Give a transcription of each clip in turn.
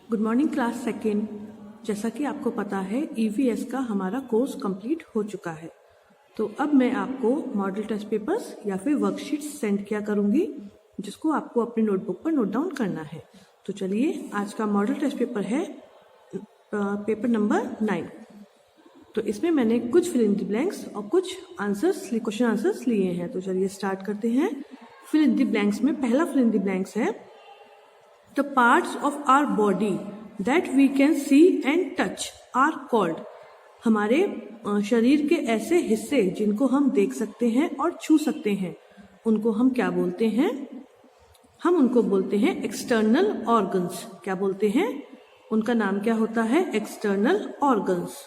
Good morning class second. जैसा कि आपको पता है EVS का हमारा कोर्स कंप्लीट हो चुका है। तो अब मैं आपको मॉडल टेस्ट पेपर्स या फिर वर्कशीट्स सेंड किया करूंगी जिसको आपको अपनी नोटबुक पर नोट डाउन करना है। तो चलिए, आज का मॉडल टेस्ट पेपर है पेपर नंबर 9। तो इसमें मैंने कुछ फिल इन द ब्लैंक्स और कुछ क्वेश्चन आंसर्स लिए हैं। तो चलिए स्टार्ट करते हैं। फिल इन द ब्लैंक्स में पहला फिल इन द ब्लैंक्स है The parts of our body that we can see and touch are called। हमारे शरीर के ऐसे हिस्से जिनको हम देख सकते हैं और छू सकते हैं उनको हम क्या बोलते हैं? हम उनको बोलते हैं एक्सटर्नल ऑर्गन्स। क्या बोलते हैं? उनका नाम क्या होता है? External organs.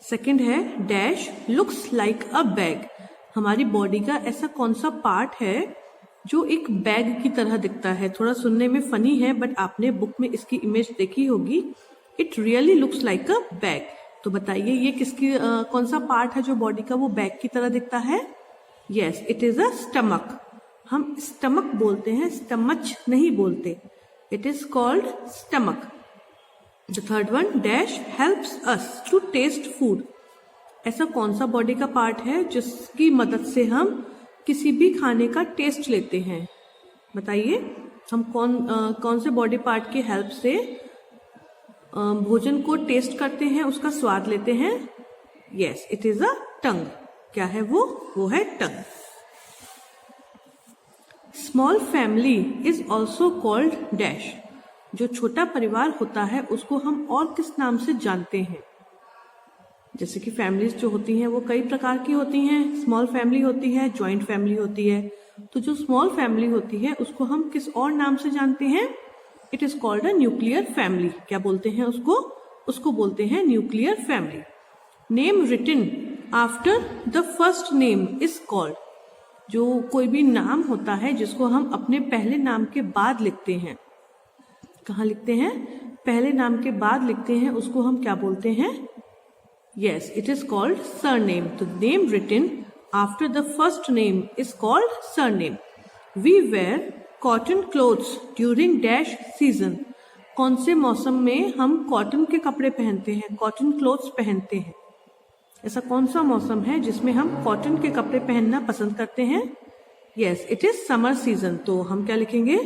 सेकंड है डैश लुक्स लाइक अ बैग। हमारी बॉडी का ऐसा कौन सा पार्ट है जो एक बैग की तरह दिखता है? थोड़ा सुनने में फनी है बट आपने बुक में इसकी इमेज देखी होगी। It really looks like a bag. तो बताइए ये किसकी कौन सा पार्ट है जो बॉडी का वो बैग की तरह दिखता है? Yes, it is a stomach. हम स्टमक बोलते हैं, स्टमच नहीं बोलते। It is called stomach. The third one dash helps us to taste food. ऐसा कौन सा बॉडी का पार्ट है जिसकी मदद से हम किसी भी खाने का टेस्ट लेते हैं? बताइए, हम कौन से बॉडी पार्ट की हेल्प से भोजन को टेस्ट करते हैं, उसका स्वाद लेते हैं? Yes, it is a tongue. क्या है वो? वो है tongue. Small family is also called dash. जो छोटा परिवार होता है उसको हम और किस नाम से जानते हैं? जैसे कि फैमिलीज जो होती हैं वो कई प्रकार की होती हैं। स्मॉल फैमिली होती है, जॉइंट फैमिली होती है। तो जो स्मॉल फैमिली होती है उसको हम किस और नाम से जानते हैं? It is called a nuclear family. क्या बोलते हैं उसको? उसको बोलते हैं nuclear family. Name written after the first name is called. जो कोई भी नाम होता है जिसको हम अपने पहले नाम के बाद लिखते हैं, कहाँ लिखते हैं? पहले नाम के बाद लिखते हैं, उसको हम क्या बोलते हैं? Yes, it is called surname. The name written after the first name is called surname. We wear cotton clothes during dash season. कौन से मौसम में हम कॉटन के कपड़े पहनते हैं, कॉटन क्लोथ्स पहनते हैं? ऐसा कौन सा मौसम है जिसमें हम कॉटन के कपड़े पहनना पसंद करते हैं? Yes, it is summer season. तो हम क्या लिखेंगे?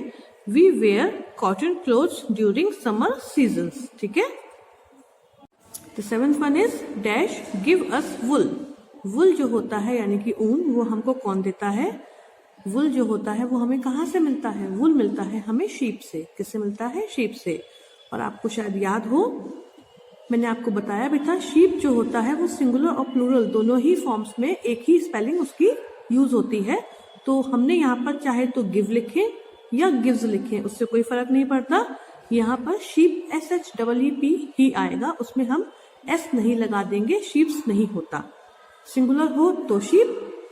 We wear cotton clothes during summer seasons. ठीक है। The seventh one is dash give us wool। wool जो होता है यानी कि ऊन, वो हमको कौन देता है? wool जो होता है वो हमें कहाँ से मिलता है? wool मिलता है हमें शीप से। किससे मिलता है? शीप से। और आपको शायद याद हो, मैंने आपको बताया भी था, शीप जो होता है वो सिंगुलर और प्लूरल दोनों ही फॉर्म्स में एक ही स्पेलिंग उसकी यूज होती है। तो हमने यहाँ पर चाहे तो गिव लिखें या गिव्स लिखें, उससे कोई फर्क नहीं पड़ता। यहाँ पर शीप SHEEP ही आएगा, उसमें हम एस नहीं लगा देंगे, शीप्स नहीं होता। सिंगुलर हो तो शीप,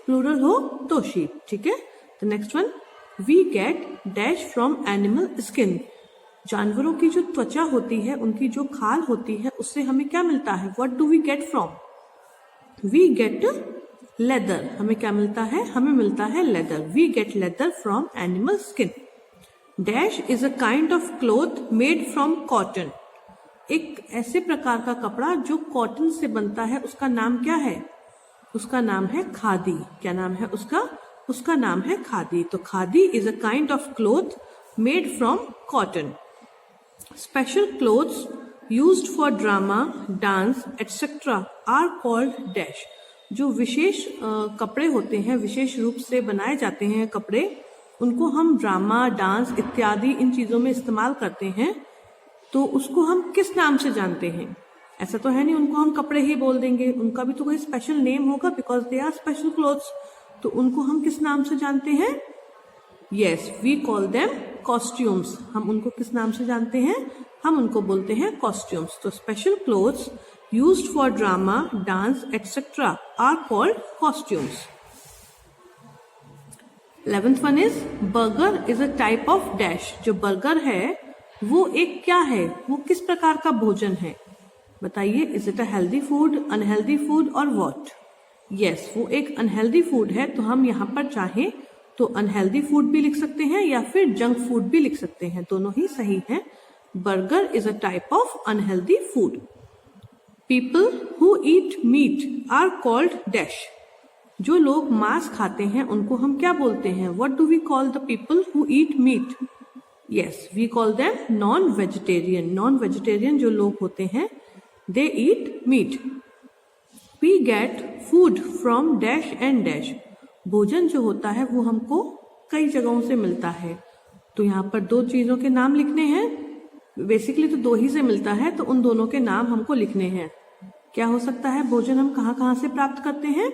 प्लूरल हो तो शीप। ठीक है। The next one, we get dash from animal skin. जानवरों की जो त्वचा होती है, उनकी जो खाल होती है, उससे हमें क्या मिलता है? What do we get from? We get leather. हमें क्या मिलता है? हमें मिलता है leather. We get leather from animal skin. Dash is a kind of cloth made from cotton. एक ऐसे प्रकार का कपड़ा जो कॉटन से बनता है, उसका नाम क्या है? उसका नाम है खादी। क्या नाम है उसका? उसका नाम है खादी। तो khadi is a kind of cloth made from cotton. Special clothes used for drama, dance etcetera are called dash. जो विशेष कपड़े होते हैं, विशेष रूप से बनाए जाते हैं कपड़े, उनको हम ड्रामा, डांस इत्यादि इन चीजों में इस्तेमाल करते हैं। तो उसको हम किस नाम से जानते हैं? ऐसा तो है नहीं उनको हम कपड़े ही बोल देंगे, उनका भी तो कोई स्पेशल नेम होगा, because they are special clothes. तो उनको हम किस नाम से जानते हैं? Yes, we call them costumes. हम उनको किस नाम से जानते हैं? हम उनको बोलते हैं कॉस्ट्यूम्स। तो special clothes used for drama, dance etcetera are called costumes. 11th one is burger is a type of dash. जो बर्गर है वो एक क्या है? वो किस प्रकार का भोजन है? बताइए, is it a healthy food, unhealthy food और व्हाट? यस, वो एक अनहेल्दी फूड है। तो हम यहाँ पर चाहें तो अनहेल्दी फूड भी लिख सकते हैं या फिर जंक फूड भी लिख सकते हैं, दोनों ही सही हैं। Burger is a type of unhealthy food. People who eat meat are called dash. जो लोग मांस खाते हैं उनको हम क्या बोलते हैं? What do we call the people who eat meat? Yes, we call them non-vegetarian. Non-vegetarian जो लोग होते हैं, they eat meat. We get food from dash and dash. भोजन जो होता है वो हमको कई जगहों से मिलता है. तो यहाँ पर दो चीजों के नाम लिखने हैं. बेसिकली तो दो ही से मिलता है, तो उन दोनों के नाम हमको लिखने हैं. क्या हो सकता है? भोजन हम कहाँ कहाँ से प्राप्त करते हैं?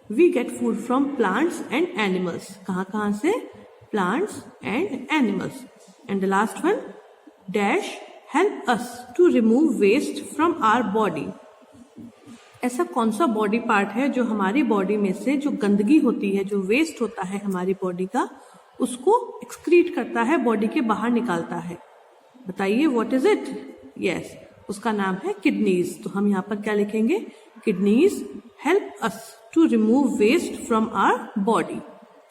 We get food from plants and animals. कहाँ कहाँ से? Plants and animals. And the last one, dash help us to remove waste from our body. ऐसा कौन सा बॉडी पार्ट है जो हमारी बॉडी में से जो गंदगी होती है, जो वेस्ट होता है हमारी बॉडी का, उसको एक्सक्रीट करता है, बॉडी के बाहर निकालता है? बताइए, व्हाट इज इट? यस, उसका नाम है किडनीज. तो हम यहाँ पर क्या लिखेंगे? Kidneys help us to remove waste from our body.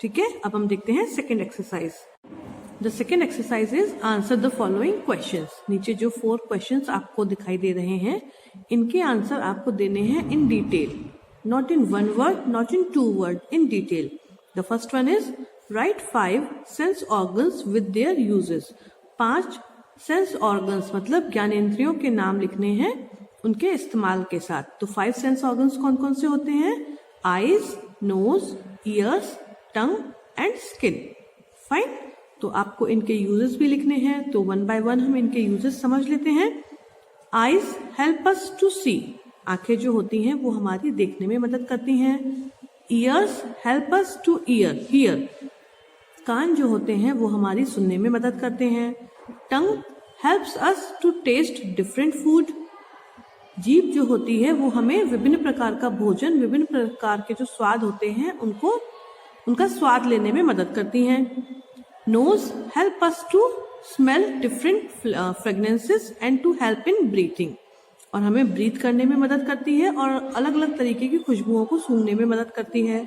ठीक है, अब हम देखते हैं second exercise. The second exercise is answer the following questions. नीचे जो 4 क्वेश्चंस आपको दिखाई दे रहे हैं, इनके आंसर आपको देने हैं in detail, not in 1 word, not in 2 word, in detail. The first one is write 5 sense organs with their uses. 5 sense organs मतलब ज्ञानेंद्रियों के नाम लिखने हैं उनके इस्तेमाल के साथ. तो 5 सेंस ऑर्गन्स कौन कौन से होते हैं? Eyes, nose, ears, tongue and skin. Fine. तो आपको इनके यूजेस भी लिखने हैं, तो 1 by 1 हम इनके यूजेस समझ लेते हैं. आईज हेल्प अस टू सी. आंखें जो होती हैं वो हमारी देखने में मदद करती हैं. Ears help us to hear. कान जो होते हैं वो हमारी सुनने में मदद करते हैं. Tongue helps us to taste different food. जीभ जो होती है वो हमें विभिन्न प्रकार का भोजन, विभिन्न प्रकार के जो स्वाद होते हैं उनका स्वाद लेने में मदद करती हैं. Nose help us to smell different fragrances and to help in breathing. और हमें ब्रीथ करने में मदद करती है और अलग अलग तरीके की खुशबुओं को सूंघने में मदद करती है.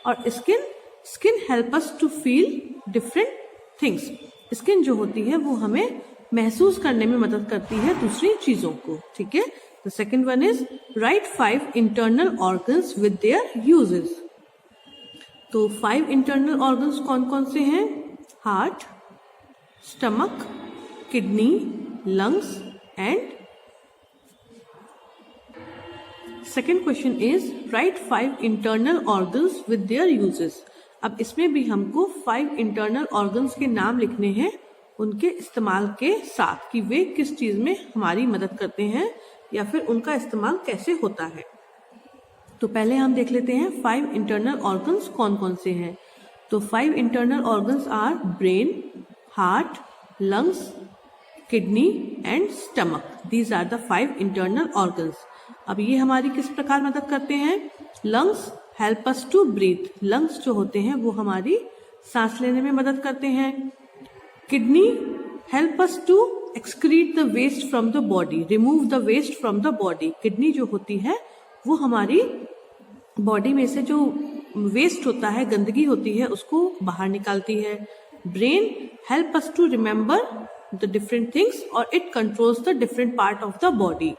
और skin help us to feel different things. Skin जो होती है वो हमें महसूस करने में मदद करती है दूसरी चीजों को. ठीक है. The second one is write 5 internal organs with their uses. तो 5 इंटरनल ऑर्गन्स कौन कौन से हैं? Heart, stomach, kidney, lungs and. Second question is write 5 internal organs with their uses. अब इसमें भी हमको 5 इंटरनल ऑर्गन्स के नाम लिखने हैं उनके इस्तेमाल के साथ, कि वे किस चीज में हमारी मदद करते हैं या फिर उनका इस्तेमाल कैसे होता है. तो पहले हम देख लेते हैं 5 इंटरनल ऑर्गन्स कौन कौन से हैं. तो 5 internal organs are brain, heart, lungs, kidney and stomach. These are the 5 internal organs. अब ये हमारी किस प्रकार मदद करते हैं? Lungs help us to breathe. Lungs जो होते हैं वो हमारी सांस लेने में मदद करते हैं. Kidney help us to excrete the waste from the body, remove the waste from the body. Kidney जो होती है वो हमारी बॉडी में से जो वेस्ट होता है, गंदगी होती है, उसको बाहर निकालती है. Brain help us to remember the different things और it controls the different part of the body.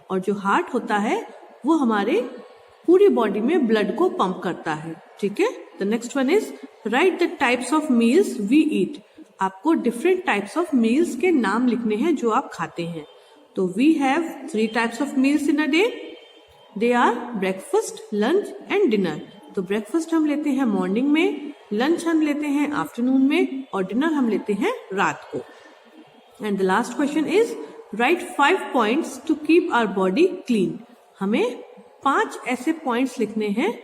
और जो हार्ट होता है वो हमारे पूरी बॉडी में ब्लड को पंप करता है. ठीक है. The next one is write the types of meals we eat. आपको डिफरेंट टाइप्स ऑफ मील्स के नाम लिखने हैं जो आप खाते हैं. तो we have 3 types of meals in a day. They are breakfast, lunch and dinner. तो ब्रेकफास्ट हम लेते हैं मॉर्निंग में, लंच हम लेते हैं आफ्टरनून में और डिनर हम लेते हैं रात को. And the last question is write 5 points to keep our body clean. हमें 5 ऐसे पॉइंट्स लिखने हैं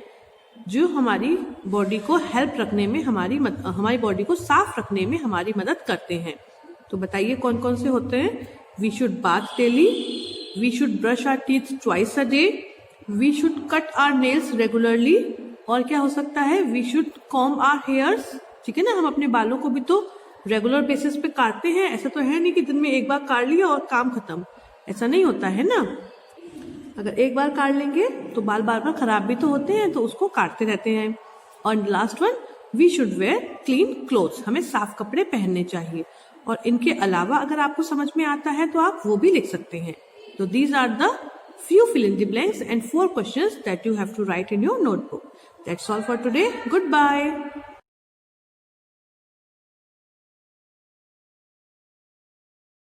जो हमारी बॉडी को हेल्प रखने में, हमारी बॉडी को साफ रखने में हमारी मदद करते हैं. तो बताइए कौन कौन से होते हैं? We should bath daily, we should brush our teeth twice a day, we should cut our nails regularly. और क्या हो सकता है? We should comb our hairs. ठीक है ना. हम अपने बालों को भी तो रेगुलर बेसिस पे काटते हैं. ऐसा तो है नहीं कि दिन में एक बार काट लिया और काम खत्म. ऐसा नहीं होता है ना. अगर एक बार काट लेंगे तो बाल बार बार खराब भी तो होते हैं, तो उसको काटते रहते हैं. और last one, we should wear clean clothes. हमें साफ कपड़े पहनने चाहिए. और इनके अलावा अगर आपको समझ में आता है तो आप वो भी लिख सकते हैं। तो these are the few fill in the blanks and 4 questions that you have to write in your notebook. That's all for today. Goodbye.